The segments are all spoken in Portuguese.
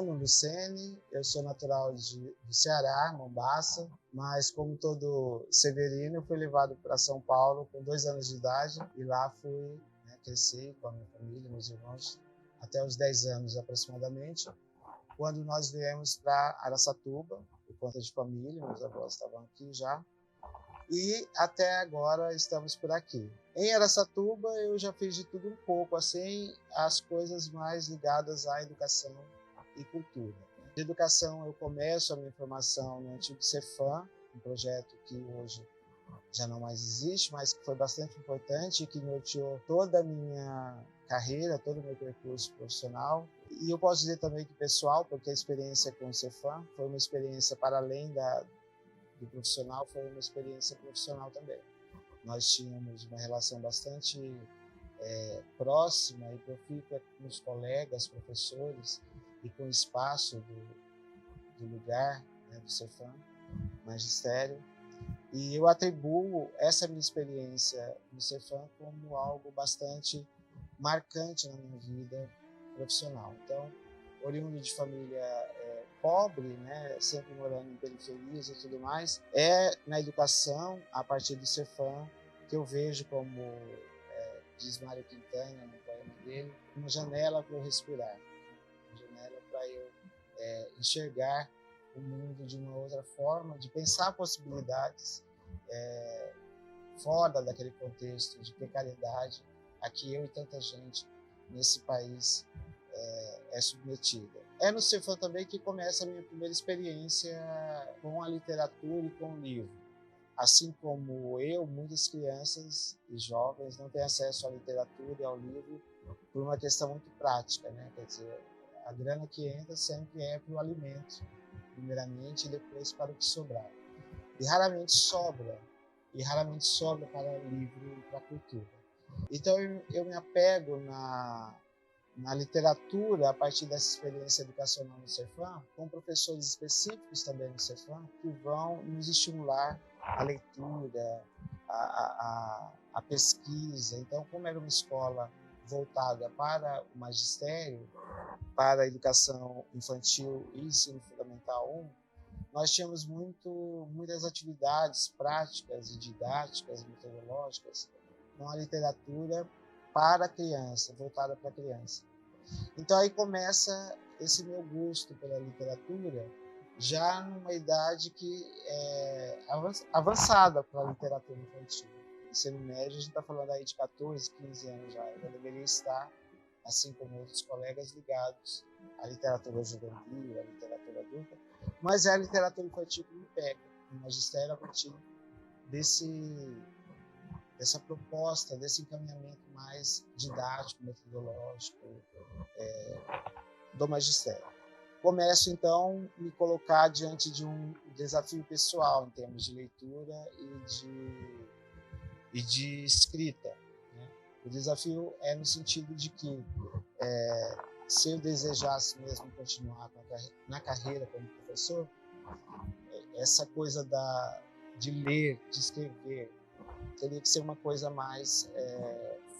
Bruno Luceni, eu sou natural do Ceará, Mombaça, mas como todo severino, eu fui levado para São Paulo com 2 anos de idade e lá fui, cresci com a minha família, meus irmãos, até os 10 anos aproximadamente, quando nós viemos para Araçatuba, por conta de família, meus avós estavam aqui já, e até agora estamos por aqui. Em Araçatuba eu já fiz de tudo um pouco, assim, as coisas mais ligadas à educação e cultura. De educação eu começo a minha formação no antigo Cefam, um projeto que hoje já não mais existe, mas que foi bastante importante e que norteou toda a minha carreira, todo o meu percurso profissional. E eu posso dizer também que pessoal, porque a experiência com o Cefam foi uma experiência para além do profissional, foi uma experiência profissional também. Nós tínhamos uma relação bastante próxima e profícua com os colegas, professores e com o espaço do lugar, do Cefam, magistério. E eu atribuo essa minha experiência no Cefam como algo bastante marcante na minha vida profissional. Então, oriundo de família pobre, sempre morando em periferias e tudo mais, é na educação, a partir do Cefam, que eu vejo, como diz Mário Quintana no poema dele, uma janela para eu respirar, uma janela para eu enxergar o mundo de uma outra forma, de pensar possibilidades fora daquele contexto de precariedade a que eu e tanta gente nesse país é submetida. É no Cefam também que começa a minha primeira experiência com a literatura e com o livro. Assim como eu, muitas crianças e jovens não têm acesso à literatura e ao livro por uma questão muito prática, Quer dizer, a grana que entra sempre é para o alimento, primeiramente, e depois para o que sobrar. E raramente sobra para o livro e para a cultura. Então eu me apego na literatura a partir dessa experiência educacional no Cefam, com professores específicos também no Cefam, que vão nos estimular a leitura, a pesquisa. Então, como era uma escola voltada para o magistério, para a educação infantil e ensino fundamental 1, nós tínhamos muitas atividades práticas e didáticas, metodológicas, com a literatura para a criança, voltada para a criança. Então aí começa esse meu gosto pela literatura, já numa idade que é avançada para a literatura infantil. No ensino médio, a gente está falando aí de 14, 15 anos já. Eu deveria estar, assim como outros colegas, ligados à literatura juvenil, à literatura adulta, mas é a literatura infantil que me pega, o magistério, a partir dessa proposta, desse encaminhamento mais didático, metodológico do magistério. Começo, então, a me colocar diante de um desafio pessoal em termos de leitura e de escrita. O desafio é no sentido de que, se eu desejasse mesmo continuar na carreira como professor, essa coisa de ler, de escrever, teria que ser uma coisa mais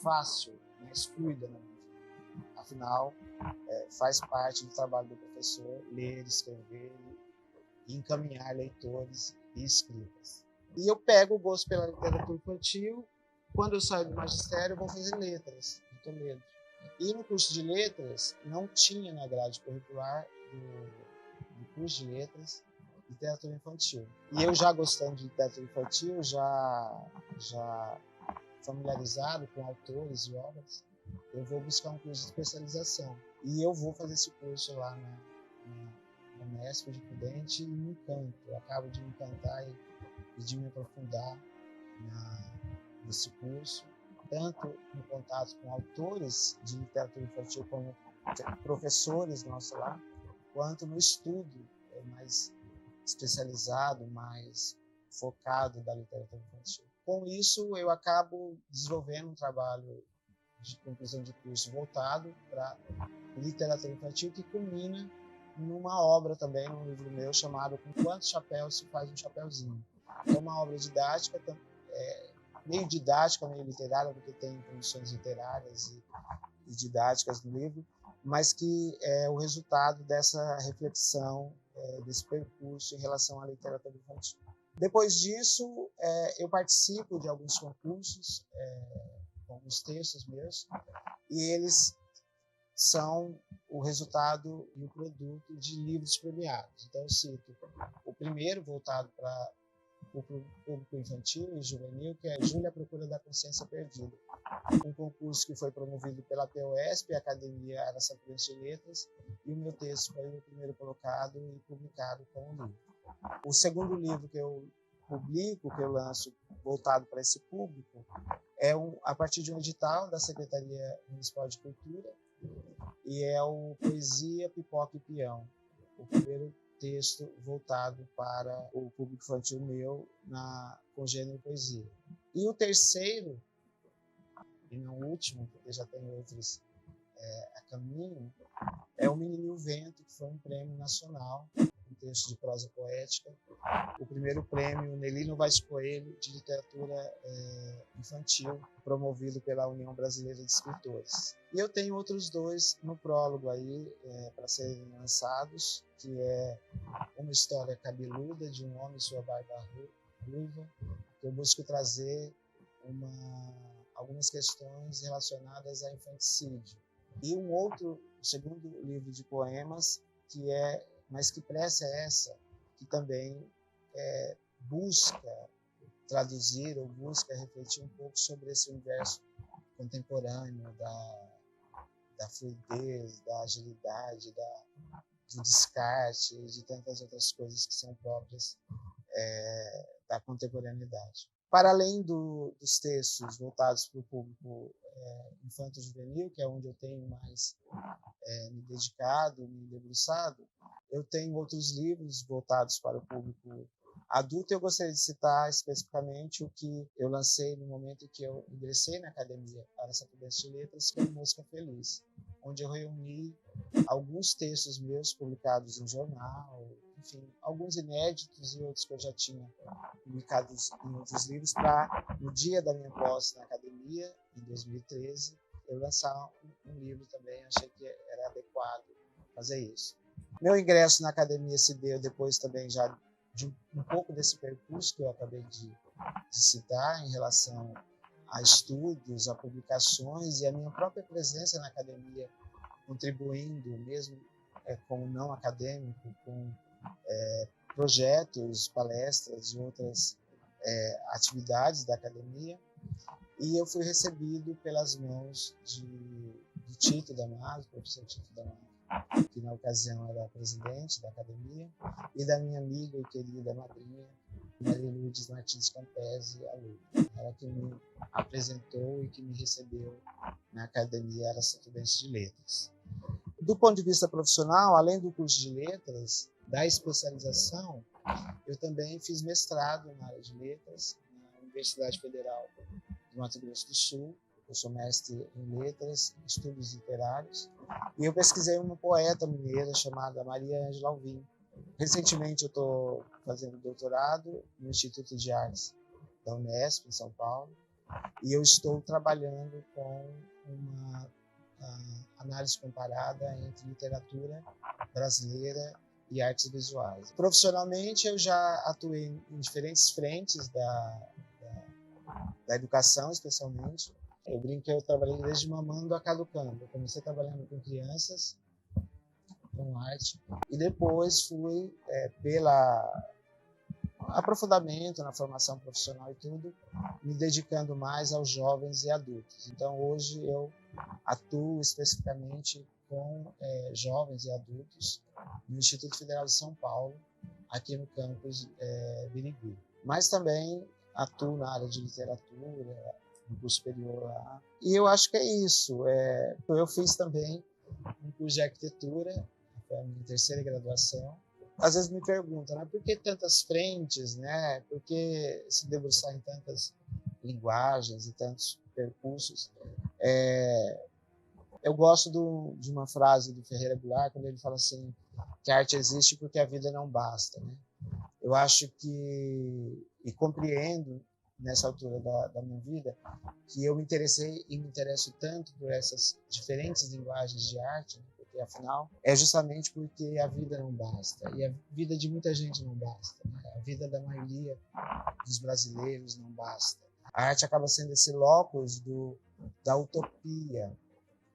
fácil, mais fluida na minha vida. Afinal, faz parte do trabalho do professor ler, escrever e encaminhar leitores e escribas. E eu pego o gosto pela literatura infantil. Quando eu saio do magistério, eu vou fazer letras em Toledo. E no curso de letras, não tinha na grade curricular do curso de letras literatura infantil. E eu, já gostando de literatura infantil, já familiarizado com autores e obras, eu vou buscar um curso de especialização. E eu vou fazer esse curso lá na Unesp de Prudente e me encanto. Eu acabo de me encantar e de me aprofundar nesse curso, tanto no contato com autores de literatura infantil como professores nossos lá, quanto no estudo mais especializado, mais focado da literatura infantil. Com isso, eu acabo desenvolvendo um trabalho de conclusão de curso voltado para literatura infantil, que culmina numa obra também, num livro meu, chamado Com Quantos Chapéus se Faz um Chapeuzinho. É uma obra didática, meio didática, meio literária, porque tem introduções literárias e didáticas no livro, mas que é o resultado dessa reflexão, desse percurso em relação à literatura infantil. Depois disso, eu participo de alguns concursos, com alguns textos meus, e eles são o resultado e o produto de livros premiados. Então, eu cito o primeiro, voltado para o público infantil e juvenil, que é Júlia à Procura da Consciência Perdida, um concurso que foi promovido pela POSP, a Academia Araçatubense de Letras, e o meu texto foi o primeiro colocado e publicado com o livro. O segundo livro que eu publico, que eu lanço voltado para esse público, é a partir de um edital da Secretaria Municipal de Cultura, e é o Poesia, Pipoca e Peão, o primeiro texto voltado para o público infantil meu com gênero poesia. E o terceiro, e não o último, porque já tem outros a caminho, é o Menino e o Vento, que foi um prêmio nacional, um texto de prosa poética, o primeiro prêmio Nelino Vaz Coelho de literatura infantil, promovido pela União Brasileira de Escritores. E eu tenho outros dois no prólogo aí, para serem lançados, que é Uma História Cabeluda, de um Homem e Sua Barba Ruiva, que eu busco trazer algumas questões relacionadas a infanticídio. E o segundo livro de poemas, mas que pressa é essa, que também busca traduzir ou busca refletir um pouco sobre esse universo contemporâneo da fluidez, da agilidade, do descarte e de tantas outras coisas que são próprias da contemporaneidade. Para além dos textos voltados para o público infanto-juvenil, que é onde eu tenho mais me dedicado, me debruçado, eu tenho outros livros voltados para o público adulto. Eu gostaria de citar especificamente o que eu lancei no momento em que eu ingressei na Academia Araçatubense de Letras, que é o Mosca Feliz, onde eu reuni alguns textos meus publicados em jornal, enfim, alguns inéditos e outros que eu já tinha publicados em outros livros, para, no dia da minha posse na Academia, em 2013, eu lançar um livro também. Achei que era adequado fazer isso. Meu ingresso na Academia se deu depois também já de um pouco desse percurso que eu acabei de citar, em relação a estudos, a publicações e a minha própria presença na Academia, contribuindo, mesmo como não acadêmico, com projetos, palestras e outras atividades da Academia. E eu fui recebido pelas mãos do Tito Damaso, professor Tito Damaso, que na ocasião era presidente da Academia, e da minha amiga e querida madrinha, Maria Lourdes Martins Campese, a Lu. Ela que me apresentou e que me recebeu na Academia Araçatubense de Letras. Do ponto de vista profissional, além do curso de letras, da especialização, eu também fiz mestrado na área de letras na Universidade Federal do Mato Grosso do Sul. Eu sou mestre em letras, estudos literários, e eu pesquisei uma poeta mineira chamada Maria Ângela Alvim. Recentemente eu estou fazendo doutorado no Instituto de Artes da Unesp, em São Paulo, e eu estou trabalhando com uma análise comparada entre literatura brasileira e artes visuais. Profissionalmente, eu já atuei em diferentes frentes da educação, especialmente. Eu brinco que eu trabalhei desde mamando a caducando. Eu comecei trabalhando com crianças, com arte, e depois fui, pelo aprofundamento na formação profissional e tudo, me dedicando mais aos jovens e adultos. Então, hoje eu atuo especificamente com jovens e adultos no Instituto Federal de São Paulo, aqui no campus Birigui. Mas também atuo na área de literatura, no curso superior lá. E eu acho que é isso. Eu fiz também um curso de arquitetura, foi a minha terceira graduação. Às vezes me perguntam, né, por que tantas frentes, né? Por que se debruçar em tantas linguagens e tantos percursos? Eu gosto de uma frase do Ferreira Goulart, quando ele fala assim, que a arte existe porque a vida não basta, né? Eu acho que, e compreendo nessa altura da minha vida, que eu me interessei e me interesso tanto por essas diferentes linguagens de arte, né? porque afinal é justamente porque a vida não basta, e a vida de muita gente não basta, né? A vida da maioria dos brasileiros não basta. A arte acaba sendo esse locus da utopia,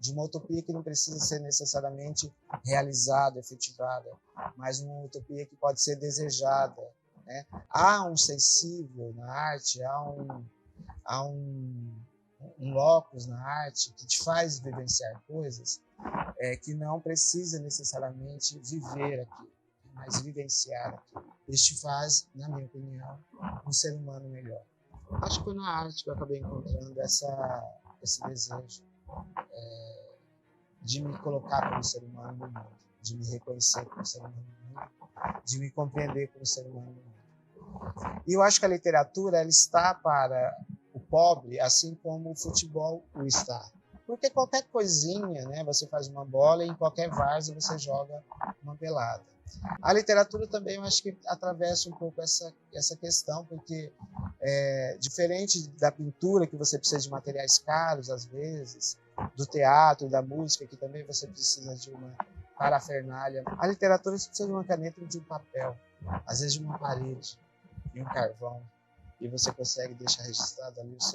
de uma utopia que não precisa ser necessariamente realizada, efetivada, mas uma utopia que pode ser desejada, né? Há um sensível na arte, há um locus na arte que te faz vivenciar coisas que não precisa necessariamente viver aquilo, mas vivenciar aquilo. Isso te faz, na minha opinião, um ser humano melhor. Acho que foi na arte que eu acabei encontrando esse desejo de me colocar como ser humano no mundo, de me reconhecer como ser humano no mundo, de me compreender como ser humano no mundo. E eu acho que a literatura ela está para o pobre, assim como o futebol o está. Porque qualquer coisinha, né, você faz uma bola e em qualquer várzea você joga uma pelada. A literatura também eu acho que atravessa um pouco essa questão, porque diferente da pintura, que você precisa de materiais caros às vezes, do teatro, da música, que também você precisa de uma parafernália, a literatura você precisa de uma caneta e de um papel, às vezes de uma parede e um carvão, e você consegue deixar registrado ali os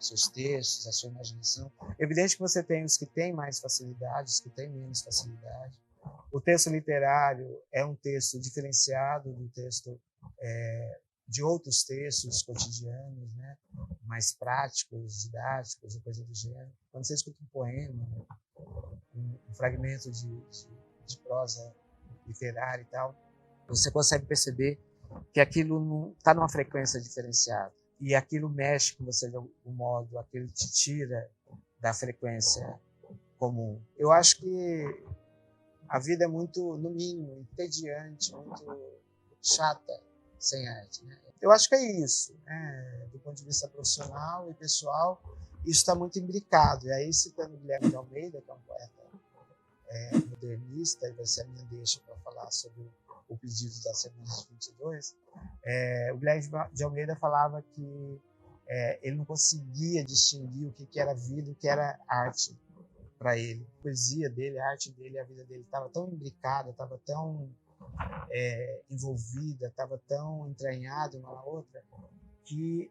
seus textos, a sua imaginação. Evidente que você tem os que têm mais facilidade, os que têm menos facilidade. O texto literário é um texto diferenciado do texto de outros textos cotidianos, né? Mais práticos, didáticos, ou coisa do gênero. Quando você escuta um poema, um fragmento de prosa literária e tal, você consegue perceber que aquilo não está numa frequência diferenciada. E aquilo mexe com você de algum modo, aquilo te tira da frequência comum. Eu acho que a vida é muito, no mínimo, entediante, muito chata sem arte, né? Eu acho que é isso, né? Do ponto de vista profissional e pessoal, isso está muito imbricado. E aí, citando Guilherme de Almeida, que é um poeta modernista, e vai ser a minha deixa para falar sobre o pedido da semana de 22, o Guilherme de Almeida falava que ele não conseguia distinguir o que era vida e o que era arte para ele. A poesia dele, a arte dele, a vida dele estava tão imbricada, estava tão envolvida, estava tão entranhada uma na outra, que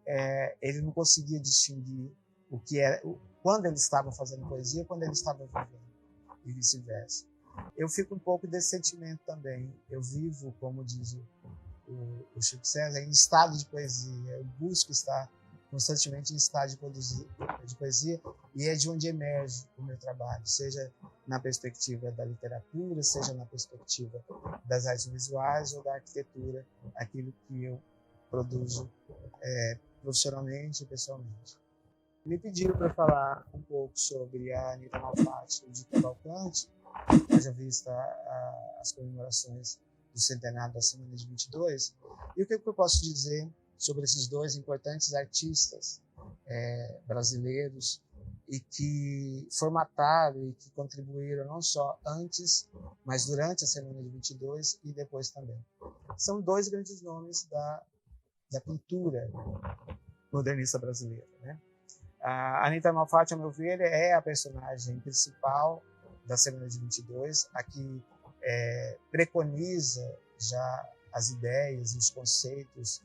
ele não conseguia distinguir o que era, quando ele estava fazendo poesia, quando ele estava vivendo, e vice-versa. Eu fico um pouco desse sentimento também. Eu vivo, como diz o Chico César, em estado de poesia. Eu busco estar constantemente em estado de poesia, e é de onde emerge o meu trabalho, seja na perspectiva da literatura, seja na perspectiva das artes visuais ou da arquitetura, aquilo que eu produzo profissionalmente e pessoalmente. Me pediram para falar um pouco sobre a Anita Malfatti de Cavalcante, haja vista as comemorações do centenário da Semana de 22, e o que eu posso dizer sobre esses dois importantes artistas brasileiros e que formataram e que contribuíram não só antes, mas durante a Semana de 22 e depois também. São dois grandes nomes da pintura modernista brasileira, né? A Anita Malfatti, a meu ver, é a personagem principal da Semana de 22, a que preconiza já as ideias, os conceitos,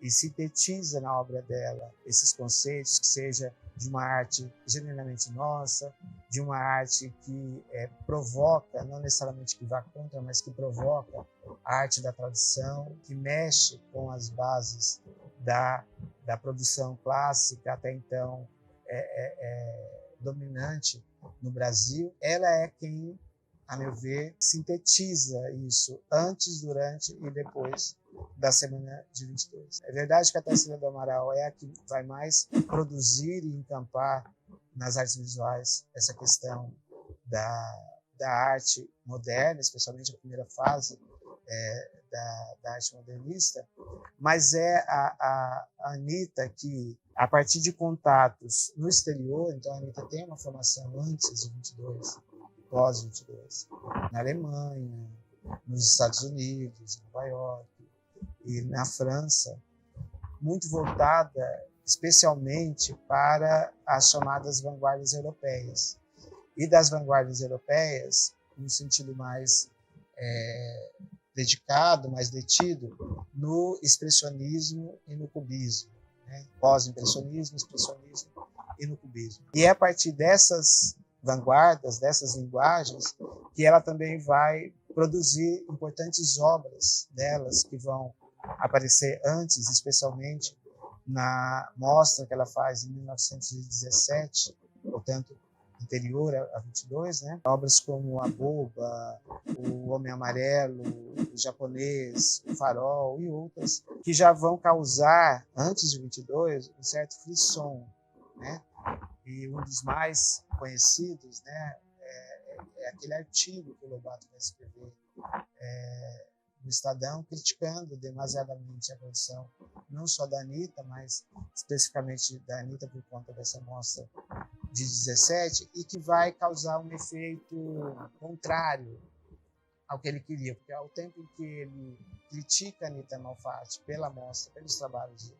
e sintetiza na obra dela esses conceitos, que seja de uma arte genuinamente nossa, de uma arte que provoca, não necessariamente que vá contra, mas que provoca a arte da tradição, que mexe com as bases da produção clássica, até então dominante no Brasil. Ela é quem, a meu ver, sintetiza isso antes, durante e depois da Semana de 22. É verdade que a Tarsila do Amaral é a que vai mais produzir e encampar nas artes visuais essa questão da arte moderna, especialmente a primeira fase da arte modernista, mas é a Anita que, a partir de contatos no exterior, então a Anita tem uma formação antes de 22, pós 22, na Alemanha, nos Estados Unidos, em Nova York e na França, muito voltada especialmente para as chamadas vanguardas europeias. E das vanguardas europeias, num sentido mais dedicado, mais detido, no expressionismo e no cubismo, né? Pós-impressionismo, expressionismo e no cubismo. E é a partir dessas vanguardas, dessas linguagens, que ela também vai produzir importantes obras delas, que vão aparecer antes, especialmente na mostra que ela faz em 1917, portanto, anterior a 22, né? Obras como A Boba, O Homem Amarelo, O Japonês, O Farol e outras, que já vão causar, antes de 22, um certo frisson, né? E um dos mais conhecidos, né, é aquele artigo que o Lobato vai escrever no Estadão, criticando demasiadamente a produção, não só da Anitta, mas especificamente da Anitta por conta dessa mostra de 17, e que vai causar um efeito contrário ao que ele queria, porque ao tempo em que ele critica a Anitta Malfatti pela mostra, pelos trabalhos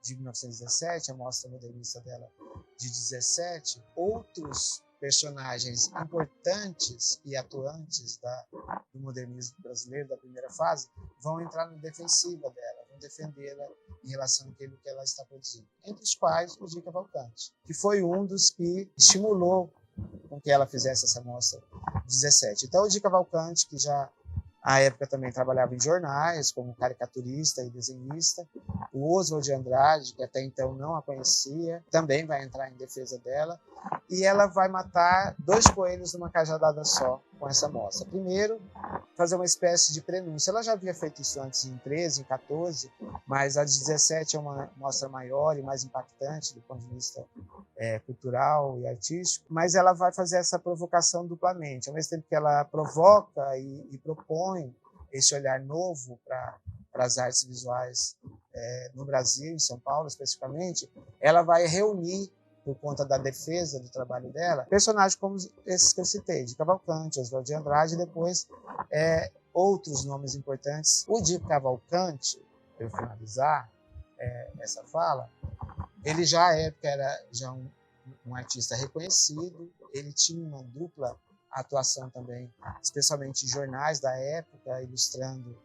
de 1917, a mostra modernista dela de 17, outros personagens importantes e atuantes do modernismo brasileiro, da primeira fase, vão entrar na defensiva dela, vão defendê-la em relação àquilo que ela está produzindo. Entre os quais o Di Cavalcanti, que foi um dos que estimulou com que ela fizesse essa mostra 17. Então, o Di Cavalcanti, que já à época também trabalhava em jornais, como caricaturista e desenhista. O Oswald de Andrade, que até então não a conhecia, também vai entrar em defesa dela. E ela vai matar 2 coelhos numa cajadada só com essa mostra. Primeiro, fazer uma espécie de prenúncio. Ela já havia feito isso antes em 13, em 14, mas a de 17 é uma mostra maior e mais impactante do ponto de vista cultural e artístico, mas ela vai fazer essa provocação duplamente. Ao mesmo tempo que ela provoca e propõe esse olhar novo para as artes visuais no Brasil, em São Paulo especificamente, ela vai reunir, por conta da defesa do trabalho dela, personagens como esses que eu citei, de Cavalcanti, Oswald de Andrade, e depois outros nomes importantes. O Di Cavalcanti, para eu finalizar essa fala, ele já à época era já um artista reconhecido, ele tinha uma dupla atuação também, especialmente em jornais da época, ilustrando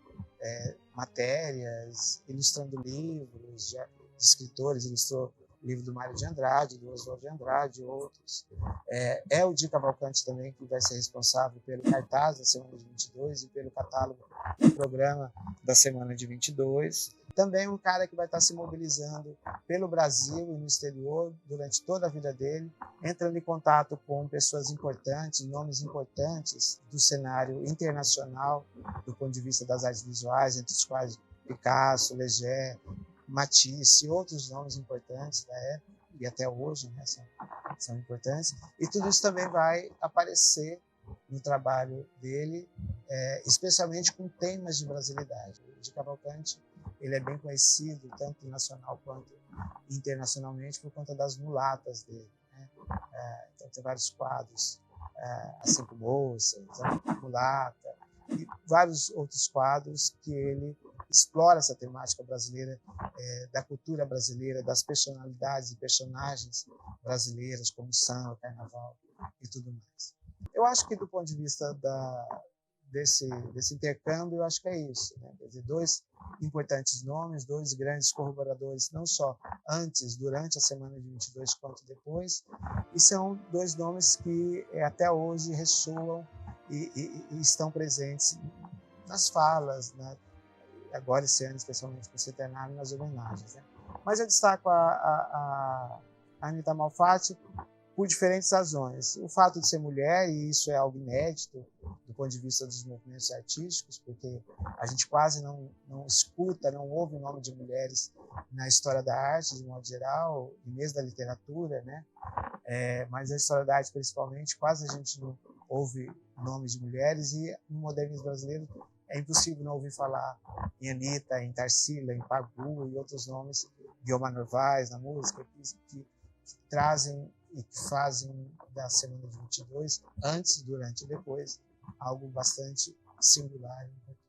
matérias, ilustrando livros de escritores, ilustrou o livro do Mário de Andrade, do Oswald de Andrade e outros. O Di Cavalcanti também que vai ser responsável pelo cartaz da semana de 22 e pelo catálogo do programa da semana de 22. Também um cara que vai estar se mobilizando pelo Brasil e no exterior durante toda a vida dele, entrando em contato com pessoas importantes, nomes importantes do cenário internacional, do ponto de vista das artes visuais, entre os quais Picasso, Leger, Matisse e outros nomes importantes da época, e até hoje, né, são importantes. E tudo isso também vai aparecer no trabalho dele, especialmente com temas de brasilidade. O Di Cavalcanti, ele é bem conhecido, tanto nacional quanto internacionalmente, por conta das mulatas dele, né? Então, tem vários quadros, As Cinco Moças, A Mulata, e vários outros quadros que ele explora essa temática brasileira, da cultura brasileira, das personalidades e personagens brasileiros, como samba, carnaval e tudo mais. Eu acho que, do ponto de vista desse intercâmbio, eu acho que é isso, né? Quer dizer, 2 importantes nomes, 2 grandes corroboradores, não só antes, durante a semana de 22, quanto depois, e são 2 nomes que até hoje ressoam e estão presentes nas falas, né? Agora esse ano, especialmente com o centenário, nas homenagens, né? Mas eu destaco a Anitta Malfatti por diferentes razões. O fato de ser mulher, e isso é algo inédito do ponto de vista dos movimentos artísticos, porque a gente quase não escuta, não ouve o nome de mulheres na história da arte, de modo geral, e mesmo da literatura, né? Mas a história da arte, principalmente, quase a gente não ouve nomes de mulheres, e no modernismo brasileiro é impossível não ouvir falar em Anitta, em Tarsila, em Pagu e outros nomes, Guiomar Novaes na música, que trazem e que fazem da semana de 22, antes, durante e depois, algo bastante singular e importante.